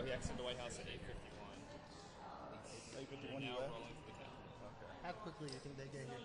No, he exited the White House at 8:51. 8:51 Now you left? rolling for the Capitol. Okay. How quickly do you think they get here?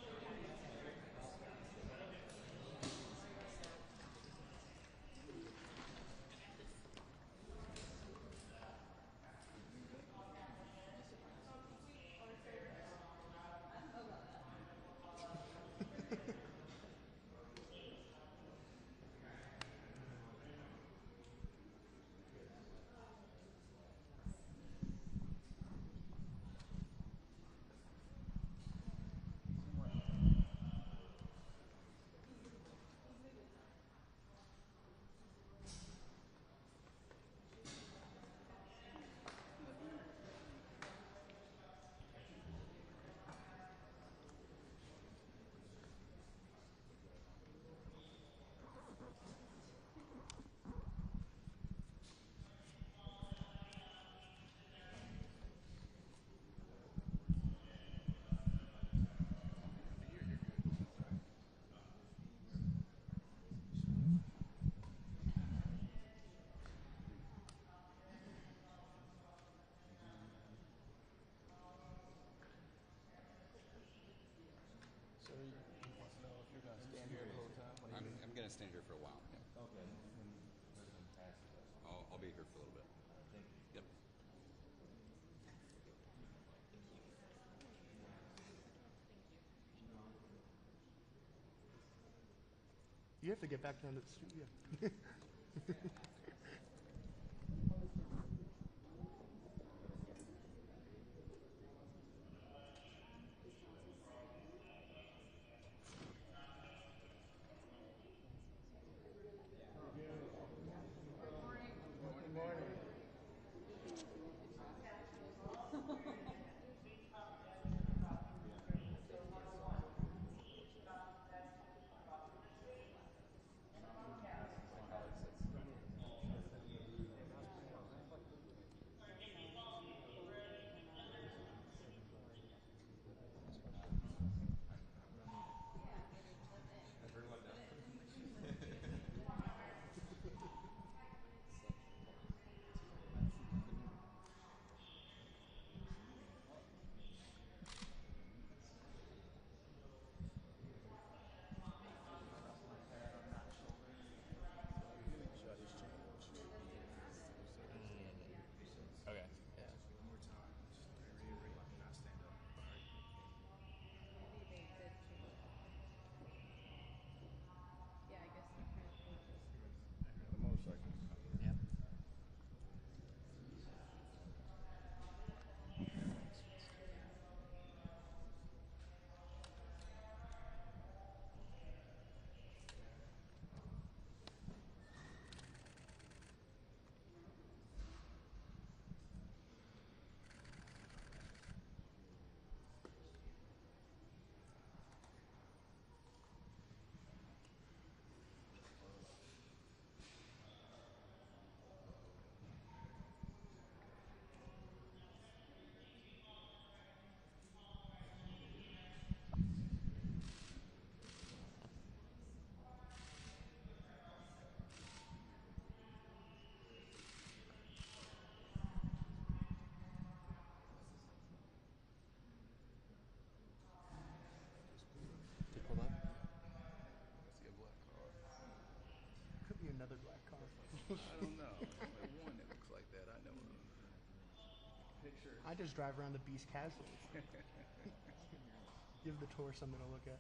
So he wants to know if you're going to stand here the whole time. I'm going to stand here for a while. Okay. When President passes us. I'll be here for a little bit. Thank you. Yep. You have to get back down to the studio. Good morning. Shot his change. Okay. Yeah. One more time. Just reiterate. Not stand up. All right. Maybe they did change it. Yeah, I guess the front pages. The motorcycle. Yep. To pull up? Let's get a black car. Could be another black car. I don't know. There's only one that looks like that I know of. Picture. I just drive around the Beast Castle. Give the tour something to look at.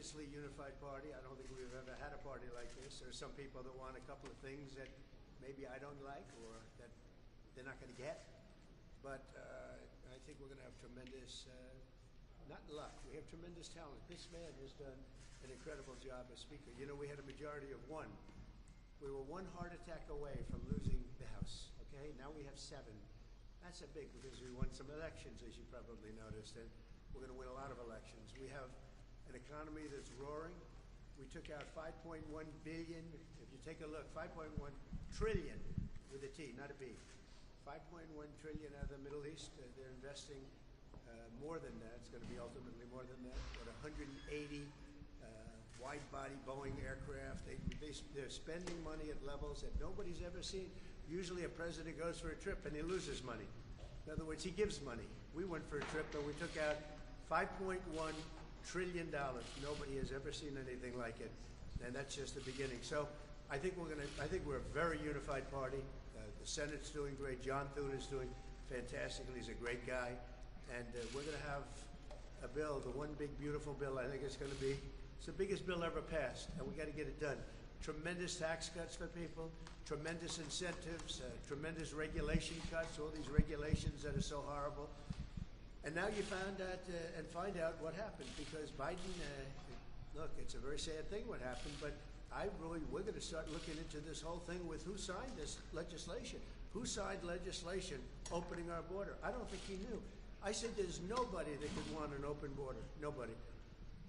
tremendously unified party. I don't think we've ever had a party like this. There are some people that want a couple of things that maybe I don't like or that they're not going to get. But I think we're going to have tremendous, not luck, we have tremendous talent. This man has done an incredible job as Speaker. You know, we had a majority of 1. We were 1 heart attack away from losing the House, okay? Now we have 7. That's a big, because we won some elections, as you probably noticed, and we're going to win a lot of elections. We have an economy that's roaring. We took out $5.1 billion. If you take a look, $5.1 trillion with a T, not a B. $5.1 trillion out of the Middle East. They're investing more than that. It's going to be ultimately more than that. But 180 wide-body Boeing aircraft. They're spending money at levels that nobody's ever seen. Usually a president goes for a trip and he loses money. In other words, he gives money. We went for a trip and we took out $5.1 trillion. Nobody has ever seen anything like it, and that's just the beginning. So I think we're a very unified party. The Senate's doing great. John Thune is doing fantastically. He's a great guy, and we're going to have a bill, the one big beautiful bill. I think it's going to be the biggest bill ever passed, and we got to get it done. Tremendous tax cuts for people, tremendous incentives, tremendous regulation cuts. All these regulations that are so horrible. And now you find out what happened, because Biden, look, it's a very sad thing what happened, but we're going to start looking into this whole thing with who signed this legislation. Who signed legislation opening our border? I don't think he knew. I said there's nobody that could want an open border. Nobody.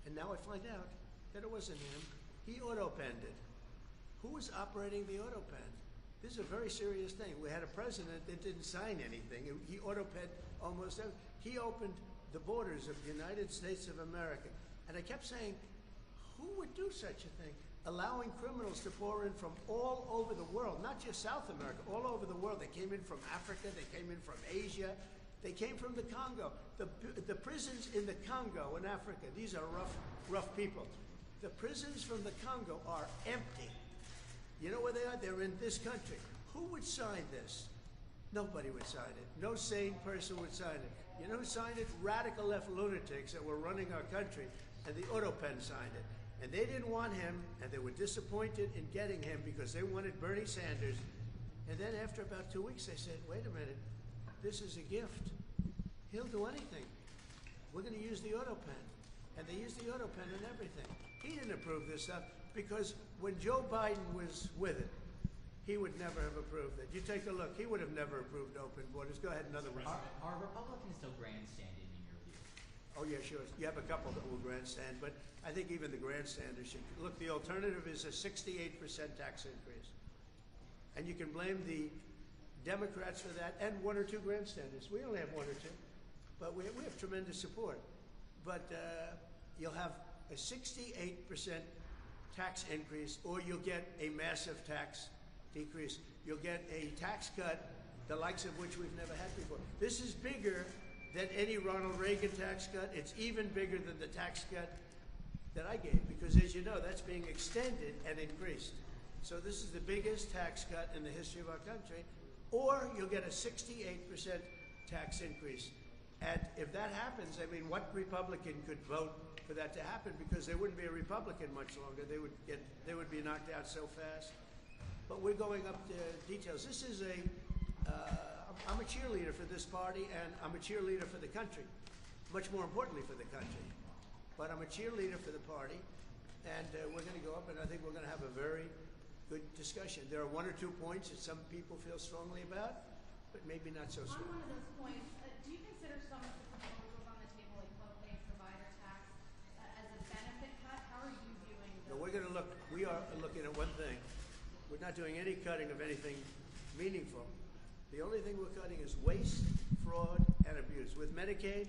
And now I find out that it wasn't him. He auto-penned it. Who was operating the auto-pen? This is a very serious thing. We had a president that didn't sign anything. He auto-penned almost everything. He opened the borders of the United States of America. And I kept saying, who would do such a thing? Allowing criminals to pour in from all over the world, not just South America, all over the world. They came in from Africa, they came in from Asia, they came from the Congo. The prisons in the Congo in Africa, these are rough people. The prisons from the Congo are empty. You know where they are? They're in this country. Who would sign this? Nobody would sign it. No sane person would sign it. You know who signed it? Radical left lunatics that were running our country, and the auto-pen signed it. And they didn't want him, and they were disappointed in getting him because they wanted Bernie Sanders. And then after about 2 weeks, they said, wait a minute, this is a gift. He'll do anything. We're going to use the auto-pen. And they used the auto-pen and everything. He didn't approve this stuff because when Joe Biden was with it, he would never have approved it. You take a look, he would have never approved open borders. Go ahead, another one. Are Republicans still grandstanding in your view? Oh, yeah, sure. You have a couple that will grandstand, but I think even the grandstanders should. Look, the alternative is a 68% tax increase. And you can blame the Democrats for that and 1 or 2 grandstanders. We only have 1 or 2, but we have tremendous support. But you'll have a 68% tax increase, or you'll get a massive tax decrease. You'll get a tax cut, the likes of which we've never had before. This is bigger than any Ronald Reagan tax cut. It's even bigger than the tax cut that I gave, because as you know, that's being extended and increased. So this is the biggest tax cut in the history of our country. Or you'll get a 68% tax increase. And if that happens, I mean, what Republican could vote for that to happen? Because there wouldn't be a Republican much longer. They would be knocked out so fast. But we're going up to details. This is I'm a cheerleader for this party, and I'm a cheerleader for the country, much more importantly for the country. But I'm a cheerleader for the party, and we're going to go up, and I think we're going to have a very good discussion. There are 1 or 2 points that some people feel strongly about, but maybe not so strongly. On one of those points, do you consider some of the proposals on the table, like co-pay provider tax, as a benefit cut? How are you viewing those? No, we are looking at one thing. We're not doing any cutting of anything meaningful. The only thing we're cutting is waste, fraud, and abuse. With Medicaid,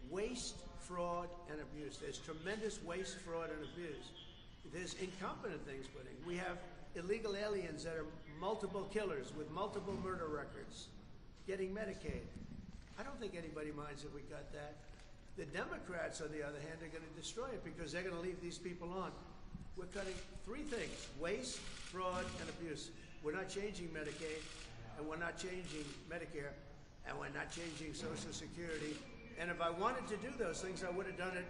waste, fraud, and abuse. There's tremendous waste, fraud, and abuse. There's incompetent things put in. We have illegal aliens that are multiple killers with multiple murder records getting Medicaid. I don't think anybody minds if we cut that. The Democrats, on the other hand, are going to destroy it because they're going to leave these people on. We're cutting 3 things: waste, fraud, and abuse. We're not changing Medicaid, and we're not changing Medicare, and we're not changing Social Security. And if I wanted to do those things, I would have done it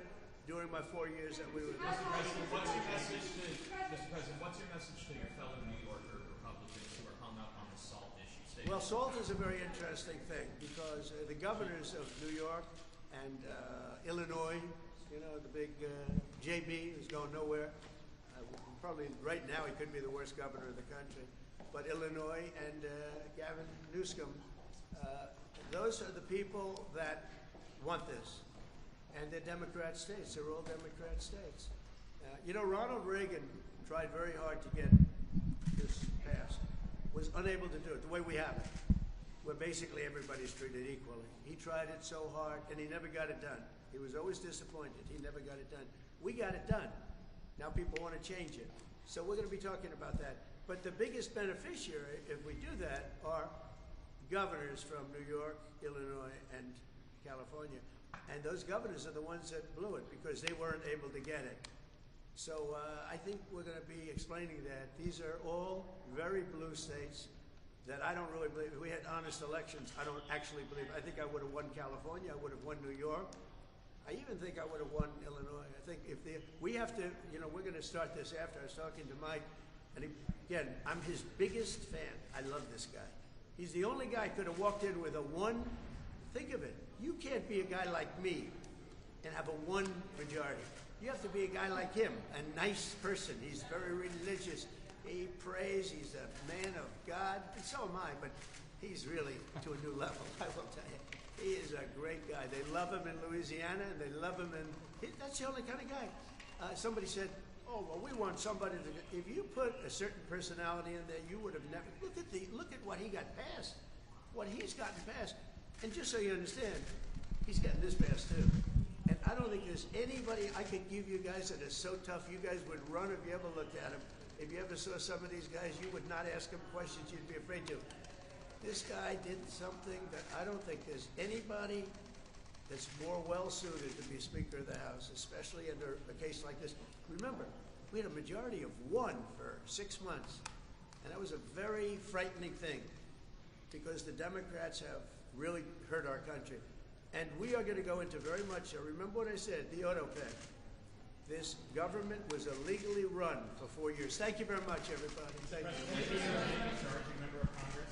during my 4 years that we were. Mr. President, what's your message to your fellow New Yorker Republicans who are hung up on the SALT issue? Well, SALT is a very interesting thing because the governors of New York and Illinois, you know, the big JB who's going nowhere. Probably right now he could be the worst governor of the country. But Illinois and Gavin Newsom, those are the people that want this. And they're Democrat states. They're all Democrat states. You know, Ronald Reagan tried very hard to get this passed. Was unable to do it the way we have it, where basically everybody's treated equally. He tried it so hard, and he never got it done. He was always disappointed. He never got it done. We got it done. Now people want to change it. So we're going to be talking about that. But the biggest beneficiary, if we do that, are governors from New York, Illinois, and California. And those governors are the ones that blew it because they weren't able to get it. So I think we're going to be explaining that. These are all very blue states that I don't really believe. If we had honest elections, I don't actually believe. I think I would have won California. I would have won New York. I even think I would have won Illinois. I think if we have to, you know, we're going to start this after. I was talking to Mike, and again, I'm his biggest fan. I love this guy. He's the only guy who could have walked in with a one. Think of it. You can't be a guy like me and have a one majority. You have to be a guy like him, a nice person. He's very religious. He prays. He's a man of God. And so am I, but he's really to a new level, I will tell you. He is a great guy. They love him in Louisiana, and they love him in... That's the only kind of guy. Somebody said, oh, well, we want somebody to... If you put a certain personality in there, you would have never... Look at what he got passed. What he's gotten passed. And just so you understand, he's getting this passed too. And I don't think there's anybody I could give you guys that is so tough. You guys would run if you ever looked at him. If you ever saw some of these guys, you would not ask him questions you'd be afraid to. This guy did something that I don't think there's anybody that's more well-suited to be Speaker of the House, especially under a case like this. Remember, we had a majority of 1 for 6 months. And that was a very frightening thing because the Democrats have really hurt our country. And we are going to go into very much, remember what I said, the auto pen. This government was illegally run for 4 years. Thank you very much, everybody. Thank you. Charging member of Congress.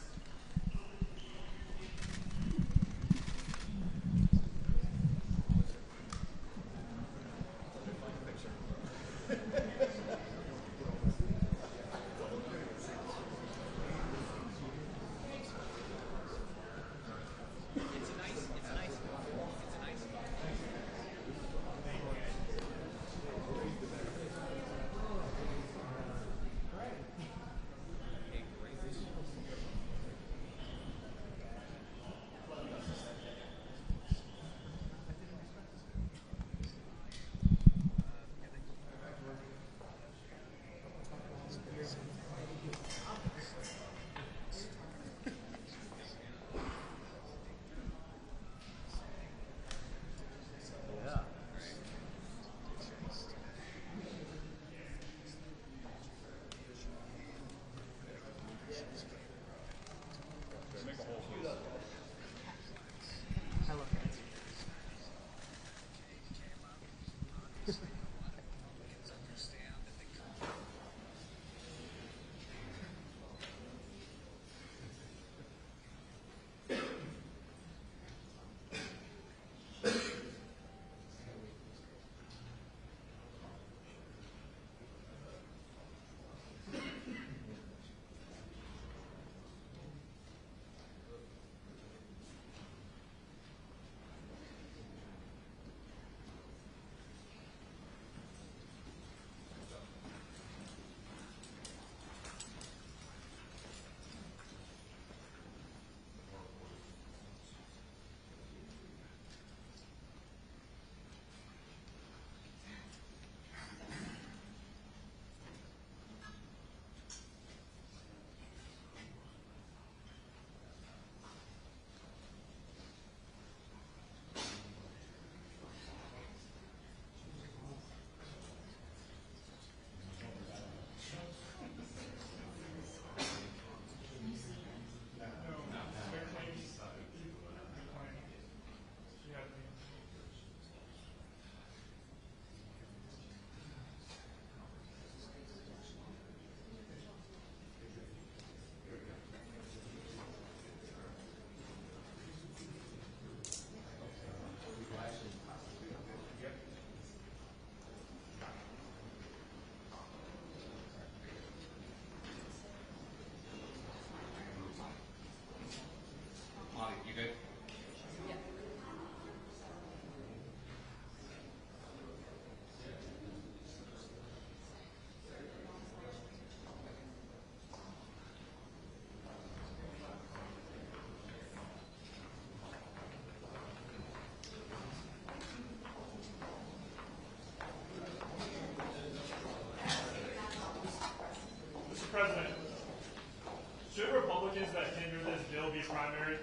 Should Republicans that hinder this bill be primary?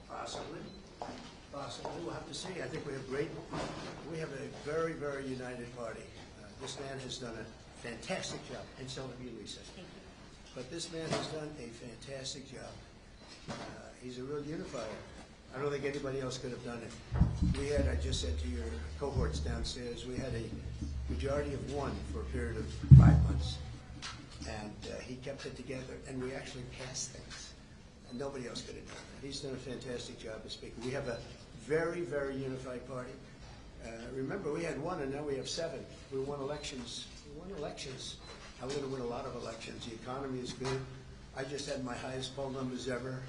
Possibly. Possibly. We'll have to see. I think we have a very, very united party. This man has done a fantastic job, and so have you, Lisa. But this man has done a fantastic job. He's a real unifier. I don't think anybody else could have done it. I just said to your cohorts downstairs, we had a majority of one for a period of 5 months. And he kept it together, and we actually passed things. And nobody else could have done that. He's done a fantastic job as Speaker. We have a very, very unified party. Remember, we had one, and now we have 7. We won elections. I'm going to win a lot of elections. The economy is good. I just had my highest poll numbers ever.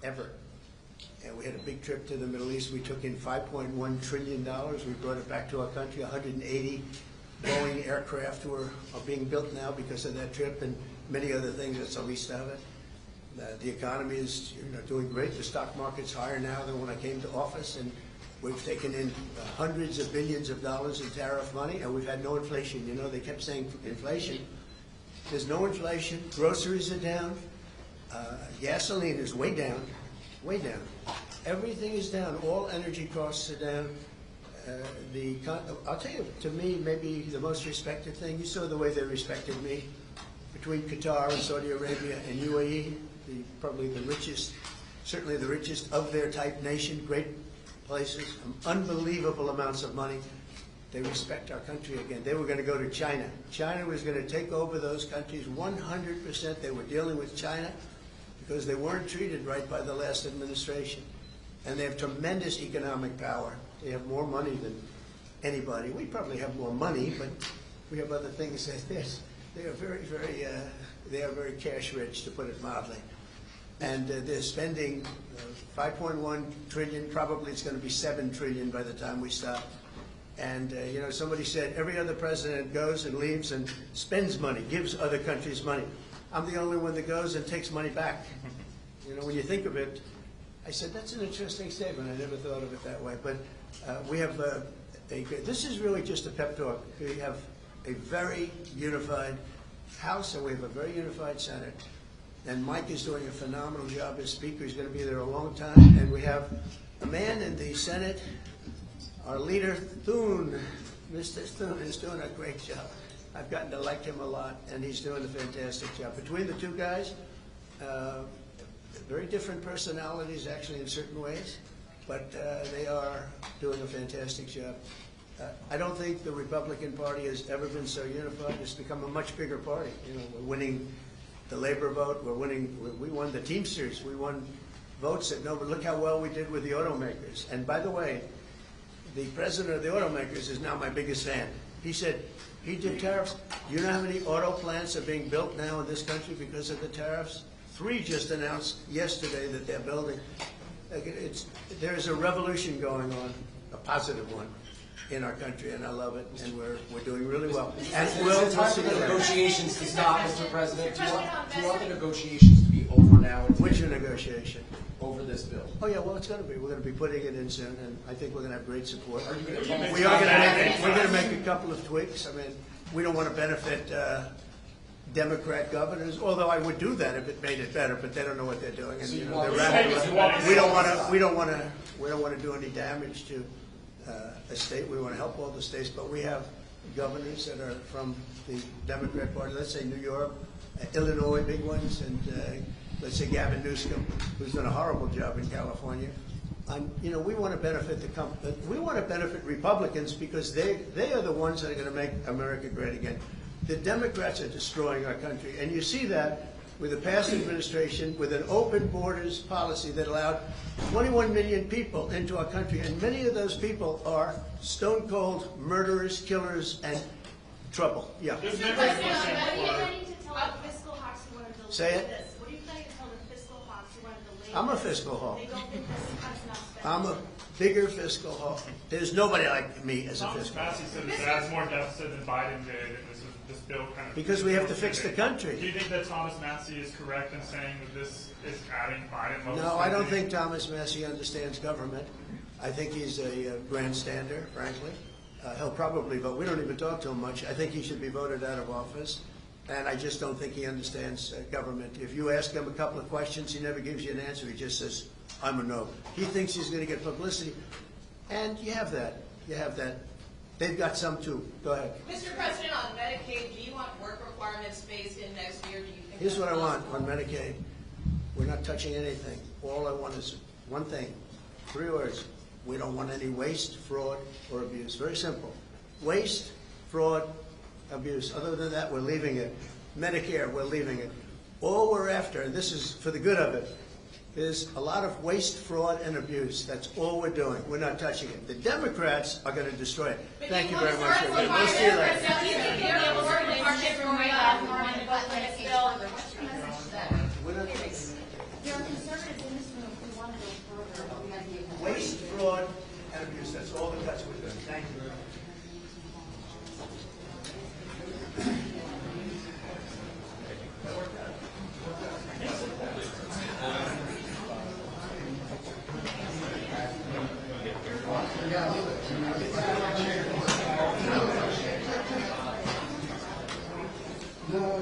And we had a big trip to the Middle East. We took in $5.1 trillion. We brought it back to our country. 180 Boeing aircraft are being built now because of that trip, and many other things. That's the least of it. The economy is doing great. The stock market's higher now than when I came to office, and we've taken in hundreds of billions of dollars in tariff money, and we've had no inflation. They kept saying inflation. There's no inflation. Groceries are down. Gasoline is way down. Way down. Everything is down. All energy costs are down. I'll tell you, to me, maybe the most respected thing, you saw the way they respected me between Qatar and Saudi Arabia and UAE, probably the richest, certainly the richest of their type nation, great places, unbelievable amounts of money. They respect our country again. They were going to go to China. China was going to take over those countries 100%. They were dealing with China because they weren't treated right by the last administration. And they have tremendous economic power. They have more money than anybody. We probably have more money, but we have other things that they are very, very, they are very cash rich, to put it mildly. And they're spending 5.1 trillion. Probably it's going to be 7 trillion by the time we stop. And somebody said every other president goes and leaves and spends money, gives other countries money. I'm the only one that goes and takes money back. When you think of it, I said, that's an interesting statement. I never thought of it that way. But we have this is really just a pep talk. We have a very unified House, and we have a very unified Senate. And Mike is doing a phenomenal job as Speaker. He's going to be there a long time. And we have a man in the Senate, our leader, Thune. Mr. Thune is doing a great job. I've gotten to like him a lot, and he's doing a fantastic job. Between the two guys, very different personalities, actually, in certain ways, but they are doing a fantastic job. I don't think the Republican Party has ever been so unified. It's become a much bigger party. We're winning the labor vote. We won the Teamsters. We won votes that nobody. Look how well we did with the automakers. And by the way, the president of the automakers is now my biggest fan. He said he did tariffs. You know how many auto plants are being built now in this country because of the tariffs? 3 just announced yesterday that they're building. There's a revolution going on, a positive one, in our country, and I love it, and we're doing really well. And we'll time for the negotiations to stop, Mr. President. Do you want the negotiations to be over now? Which negotiation? Over this bill. Oh yeah, well it's going to be. We're going to be putting it in soon, and I think we're going to have great support. Are you going to We're going to make a couple of tweaks. I mean, we don't want to benefit Democrat governors, although I would do that if it made it better, but they don't know what they're doing. And, they're radical. We don't want to do any damage to a state. We want to help all the states, but we have governors that are from the Democrat Party. Let's say New York, Illinois, big ones, and let's say Gavin Newsom, who's done a horrible job in California. We want to benefit we want to benefit Republicans because they are the ones that are going to make America great again. The Democrats are destroying our country, and you see that with the past administration, with an open borders policy that allowed 21 million people into our country, and many of those people are stone-cold murderers, killers, and trouble. Yeah. What are you planning to tell the fiscal hawks who want to delay Say it. this? What are you planning to tell the fiscal hawks who want to delay I'm a this? fiscal hawk. They don't think this cut's not spending. I'm a bigger fiscal hawk. There's nobody like me as a Thomas fiscal Massey hawk. said this has more deficit than Biden did, and this bill kind of... Because we have to fix the country. Do you think that Thomas Massey is correct in saying that this is adding Biden level No, I don't spending? think Thomas Massey understands government. I think he's a grandstander, frankly. He'll probably vote. We don't even talk to him much. I think he should be voted out of office. And I just don't think he understands government. If you ask him a couple of questions, he never gives you an answer. He just says, I'm a no. He thinks he's going to get publicity. And you have that. You have that. They've got some too. Go ahead. Mr. President, on Medicaid, do you want work requirements phased in next year? Do you think Here's that's what I want possible? on Medicaid. We're not touching anything. All I want is one thing. 3 words. We don't want any waste, fraud, or abuse. Very simple. Waste, fraud, abuse. Other than that, we're leaving it. Medicare, we're leaving it. All we're after, and this is for the good of it, is a lot of waste, fraud, and abuse. That's all we're doing. We're not touching it. The Democrats are going to destroy it. Thank you very much, everybody. We'll see you later. Now, do you think you'll be able to work with Market for Right on the budget bill? There are conservatives in this room who want to go further, but we have the. Waste, fraud, and abuse. That's all the cuts we're doing. Thank you. No.